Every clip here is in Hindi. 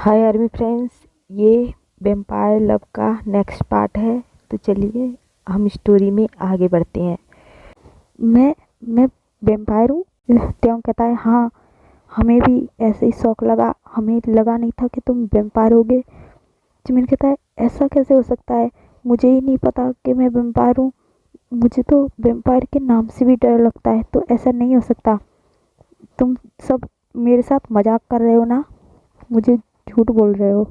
हाय आर्मी फ्रेंड्स, ये वेम्पायर लव का नेक्स्ट पार्ट है। तो चलिए हम स्टोरी में आगे बढ़ते हैं। मैं वेम्पायर हूँ। त्यों कहता है हाँ, हमें भी ऐसे ही शौक लगा, हमें लगा नहीं था कि तुम वेम्पायर होगे। जिमिन कहता है ऐसा कैसे हो सकता है, मुझे ही नहीं पता कि मैं वेम्पायर हूँ। मुझे तो वेम्पायर के नाम से भी डर लगता है, तो ऐसा नहीं हो सकता। तुम सब मेरे साथ मजाक कर रहे हो ना, मुझे झूठ बोल रहे हो।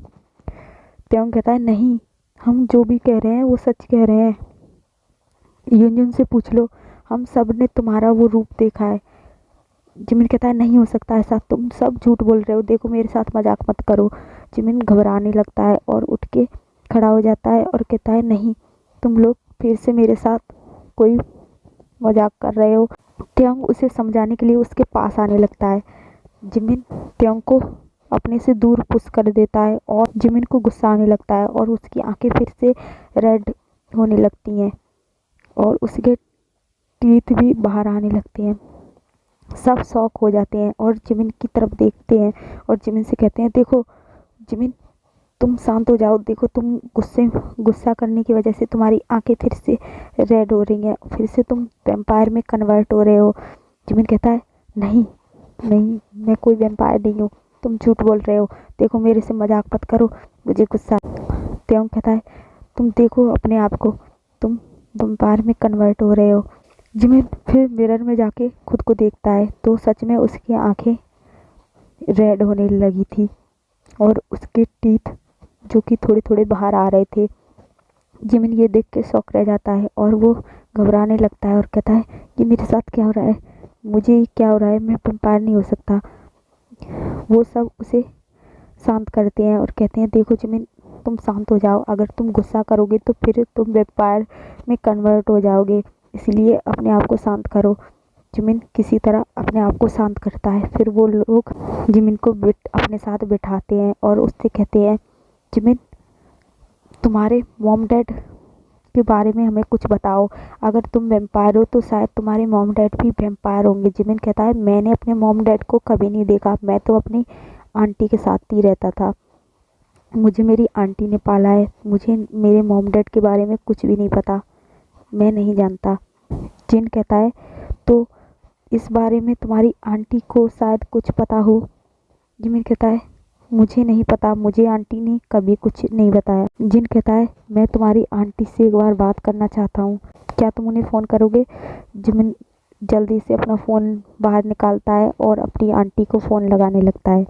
त्योंग कहता है नहीं, हम जो भी कह रहे हैं वो सच कह रहे हैं। युनजुन से पूछ लो, हम सब ने तुम्हारा वो रूप देखा है। जिमिन कहता है नहीं हो सकता ऐसा, तुम सब झूठ बोल रहे हो, देखो मेरे साथ मजाक मत करो। जिमिन घबराने लगता है और उठ के खड़ा हो जाता है और कहता है नहीं, तुम लोग फिर से मेरे साथ कोई मजाक कर रहे हो। त्योंग उसे समझाने के लिए उसके पास आने लगता है। जिमिन त्योंग को अपने से दूर पुश कर देता है और जिमिन को गुस्सा आने लगता है और उसकी आंखें फिर से रेड होने लगती हैं और उसके टीथ भी बाहर आने लगते हैं। सब शॉक हो जाते हैं और जिमिन की तरफ देखते हैं और जिमिन से कहते हैं देखो जिमिन, तुम शांत हो जाओ, देखो तुम गुस्सा करने की वजह से तुम्हारी आंखें फिर से रेड हो रही हैं, फिर से तुम वैम्पायर में कन्वर्ट हो रहे हो। जिमिन कहता है नहीं नहीं, मैं कोई वैम्पायर नहीं हूँ, तुम झूठ बोल रहे हो, देखो मेरे से मजाक मत करो, मुझे गुस्सा। त्योंग कहता है तुम देखो अपने आप को, तुम वैम्पायर में कन्वर्ट हो रहे हो। जिमिन फिर मिरर में जाके खुद को देखता है तो सच में उसकी आंखें रेड होने लगी थी और उसके टीथ जो कि थोड़े थोड़े बाहर आ रहे थे। जिमिन ये देख के शॉक रह जाता है और वो घबराने लगता है और कहता है ये मेरे साथ क्या हो रहा है, मुझे क्या हो रहा है, मैं वैम्पायर नहीं हो सकता। वो सब उसे शांत करते हैं और कहते हैं देखो जिमिन, तुम शांत हो जाओ, अगर तुम गुस्सा करोगे तो फिर तुम वैम्पायर में कन्वर्ट हो जाओगे, इसलिए अपने आप को शांत करो। जिमिन किसी तरह अपने आप को शांत करता है। फिर वो लोग जिमिन को अपने साथ बिठाते हैं और उससे कहते हैं जिमिन, तुम्हारे मॉम डैड के बारे में हमें कुछ बताओ, अगर तुम वैम्पायर हो तो शायद तुम्हारे मॉम डैड भी वैम्पायर होंगे। जिमिन कहता है मैंने अपने मॉम डैड को कभी नहीं देखा, मैं तो अपनी आंटी के साथ ही रहता था, मुझे मेरी आंटी ने पाला है, मुझे मेरे मॉम डैड के बारे में कुछ भी नहीं पता, मैं नहीं जानता। जिन कहता है तो इस बारे में तुम्हारी आंटी को शायद कुछ पता हो। जिमिन कहता है मुझे नहीं पता, मुझे आंटी ने कभी कुछ नहीं बताया। जिन कहता है मैं तुम्हारी आंटी से एक बार बात करना चाहता हूँ, क्या तुम उन्हें फ़ोन करोगे। जिमिन जल्दी से अपना फ़ोन बाहर निकालता है और अपनी आंटी को फ़ोन लगाने लगता है।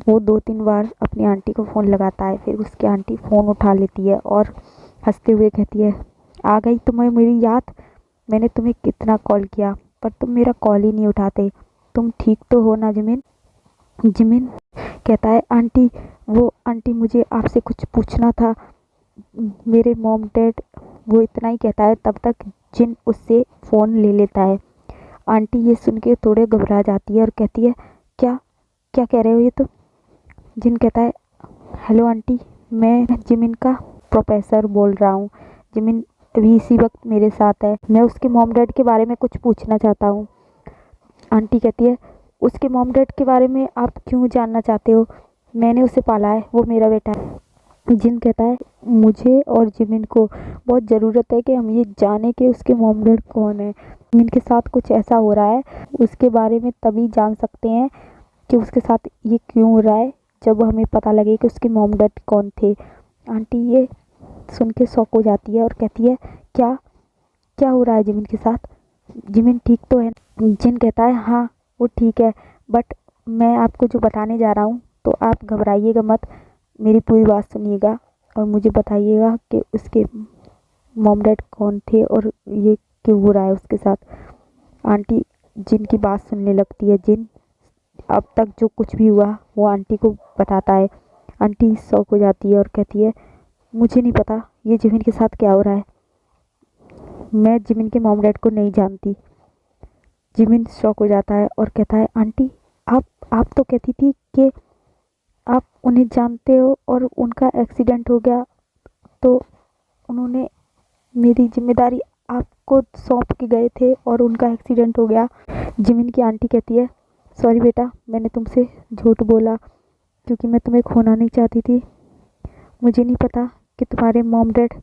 वो 2-3 बार अपनी आंटी को फ़ोन लगाता है, फिर उसकी आंटी फ़ोन उठा लेती है और हंसते हुए कहती है आ गई तुम्हें मेरी याद, मैंने तुम्हें कितना कॉल किया पर तुम मेरा कॉल ही नहीं उठाते, तुम ठीक तो हो ना जिमिन। जिमिन कहता है आंटी, वो आंटी मुझे आपसे कुछ पूछना था, मेरे मॉम डैड, वो इतना ही कहता है तब तक जिन उससे फ़ोन ले लेता है। आंटी ये सुन के थोड़े घबरा जाती है और कहती है क्या क्या कह रहे हो ये तो। जिन कहता है हेलो आंटी, मैं जिमिन का प्रोफेसर बोल रहा हूँ, जिमिन अभी इसी वक्त मेरे साथ है, मैं उसके मॉम डैड के बारे में कुछ पूछना चाहता हूँ। आंटी कहती है उसके मॉम डैड के बारे में आप क्यों जानना चाहते हो, मैंने उसे पाला है, वो मेरा बेटा है। जिन कहता है मुझे और जिमिन को बहुत ज़रूरत है कि हम ये जाने कि उसके मॉम डैड कौन है, जिमिन के साथ कुछ ऐसा हो रहा है, उसके बारे में तभी जान सकते हैं कि उसके साथ ये क्यों हो रहा है, जब हमें पता लगे कि उसके मॉम डैड कौन थे। आंटी ये सुन के शॉक हो जाती है और कहती है क्या क्या हो रहा है जिमिन के साथ, जिमिन ठीक तो है। जिन कहता है हाँ वो ठीक है, बट मैं आपको जो बताने जा रहा हूँ तो आप घबराइएगा मत, मेरी पूरी बात सुनिएगा और मुझे बताइएगा कि उसके मॉम डैड कौन थे और ये क्यों हो रहा है उसके साथ। आंटी जिन की बात सुनने लगती है। जिन अब तक जो कुछ भी हुआ वो आंटी को बताता है। आंटी शॉक हो जाती है और कहती है मुझे नहीं पता ये जिमिन के साथ क्या हो रहा है, मैं जिमिन के मॉम डैड को नहीं जानती। जिमिन शॉक हो जाता है और कहता है आंटी आप तो कहती थी कि आप उन्हें जानते हो और उनका एक्सीडेंट हो गया तो उन्होंने मेरी जिम्मेदारी आपको सौंप के गए थे और उनका एक्सीडेंट हो गया। जिमिन की आंटी कहती है सॉरी बेटा, मैंने तुमसे झूठ बोला, क्योंकि मैं तुम्हें खोना नहीं चाहती थी। मुझे नहीं पता कि तुम्हारे मॉम डैड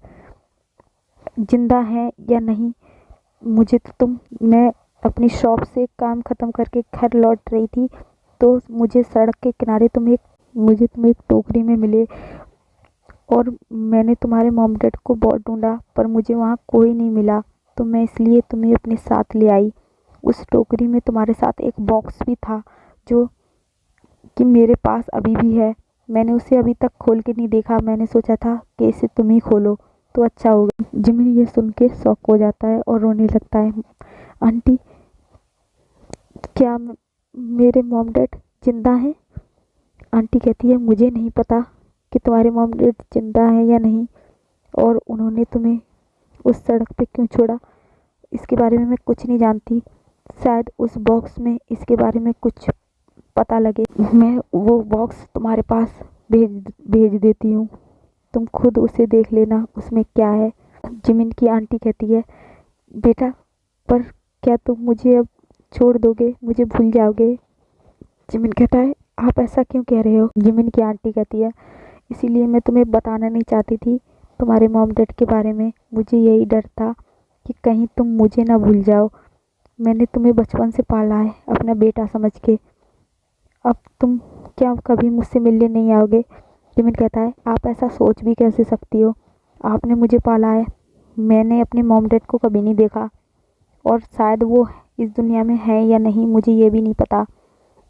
जिंदा हैं या नहीं। मुझे तो मैं अपनी शॉप से काम ख़त्म करके घर लौट रही थी, तो मुझे सड़क के किनारे मुझे तुम एक टोकरी में मिले, और मैंने तुम्हारे मॉम डैड को बहुत ढूंढा पर मुझे वहाँ कोई नहीं मिला, तो मैं इसलिए तुम्हें अपने साथ ले आई। उस टोकरी में तुम्हारे साथ एक बॉक्स भी था, जो कि मेरे पास अभी भी है। मैंने उसे अभी तक खोल के नहीं देखा, मैंने सोचा था कि इसे तुम ही खोलो तो अच्छा होगा। जिमिन ये सुन के शॉक हो जाता है और रोने लगता है। आंटी, क्या मेरे मॉम डैड जिंदा हैं? आंटी कहती है, मुझे नहीं पता कि तुम्हारे मॉम डैड जिंदा हैं या नहीं, और उन्होंने तुम्हें उस सड़क पे क्यों छोड़ा, इसके बारे में मैं कुछ नहीं जानती। शायद उस बॉक्स में इसके बारे में कुछ पता लगे। मैं वो बॉक्स तुम्हारे पास भेज भेज देती हूँ, तुम खुद उसे देख लेना उसमें क्या है। जिमिन की आंटी कहती है, बेटा, पर क्या तुम मुझे अब छोड़ दोगे, मुझे भूल जाओगे? जिमिन कहता है, आप ऐसा क्यों कह रहे हो? जिमिन की आंटी कहती है, इसीलिए मैं तुम्हें बताना नहीं चाहती थी तुम्हारे मॉम डैड के बारे में। मुझे यही डर था कि कहीं तुम मुझे ना भूल जाओ। मैंने तुम्हें बचपन से पाला है अपना बेटा समझ के। अब तुम क्या कभी मुझसे मिलने नहीं आओगे? जिमिन कहता है, आप ऐसा सोच भी कैसे सकती हो? आपने मुझे पाला है, मैंने अपने मॉम डैड को कभी नहीं देखा, और शायद वो इस दुनिया में है या नहीं मुझे ये भी नहीं पता।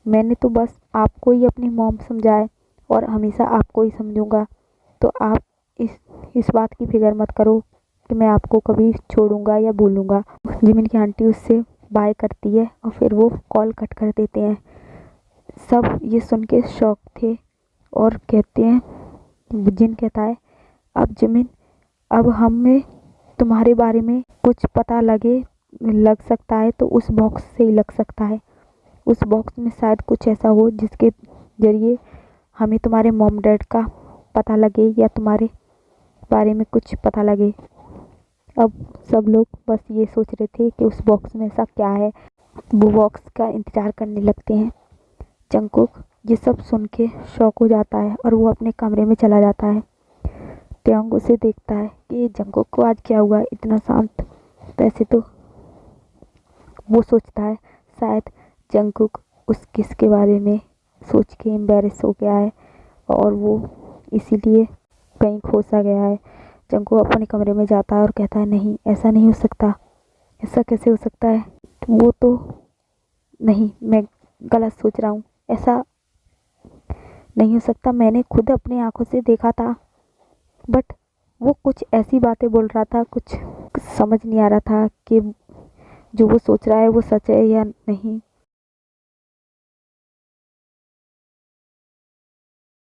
मैंने तो बस आपको ही अपनी मॉम समझा है और हमेशा आपको ही समझूंगा। तो आप इस बात की फिक्र मत करो कि मैं आपको कभी छोड़ूंगा या भूलूंगा। जिमिन की आंटी उससे बाय करती है और फिर वो कॉल कट कर देते हैं। सब ये सुन के शॉक थे और कहते हैं, जिन कहता है, अब जिमिन, अब हमें तुम्हारे बारे में कुछ पता लग सकता है तो उस बॉक्स से ही लग सकता है। उस बॉक्स में शायद कुछ ऐसा हो जिसके जरिए हमें तुम्हारे मॉम डैड का पता लगे या तुम्हारे बारे में कुछ पता लगे। अब सब लोग बस ये सोच रहे थे कि उस बॉक्स में ऐसा क्या है। वो बॉक्स का इंतज़ार करने लगते हैं। जंगकुक ये सब सुन के शॉक हो जाता है और वो अपने कमरे में चला जाता है। ट्योंग उसे देखता है कि जंगकुक को आज क्या हुआ, इतना शांत। वैसे तो वो सोचता है शायद जंगकुक उस किस के बारे में सोच के एम्बेरस हो गया है और वो इसीलिए कहीं खो सा गया है। जंगकुक अपने कमरे में जाता है और कहता है, नहीं, ऐसा नहीं हो सकता, ऐसा कैसे हो सकता है? वो तो नहीं, मैं गलत सोच रहा हूँ, ऐसा नहीं हो सकता। मैंने खुद अपनी आंखों से देखा था, बट वो कुछ ऐसी बातें बोल रहा था, कुछ समझ नहीं आ रहा था कि जो वो सोच रहा है वो सच है या नहीं।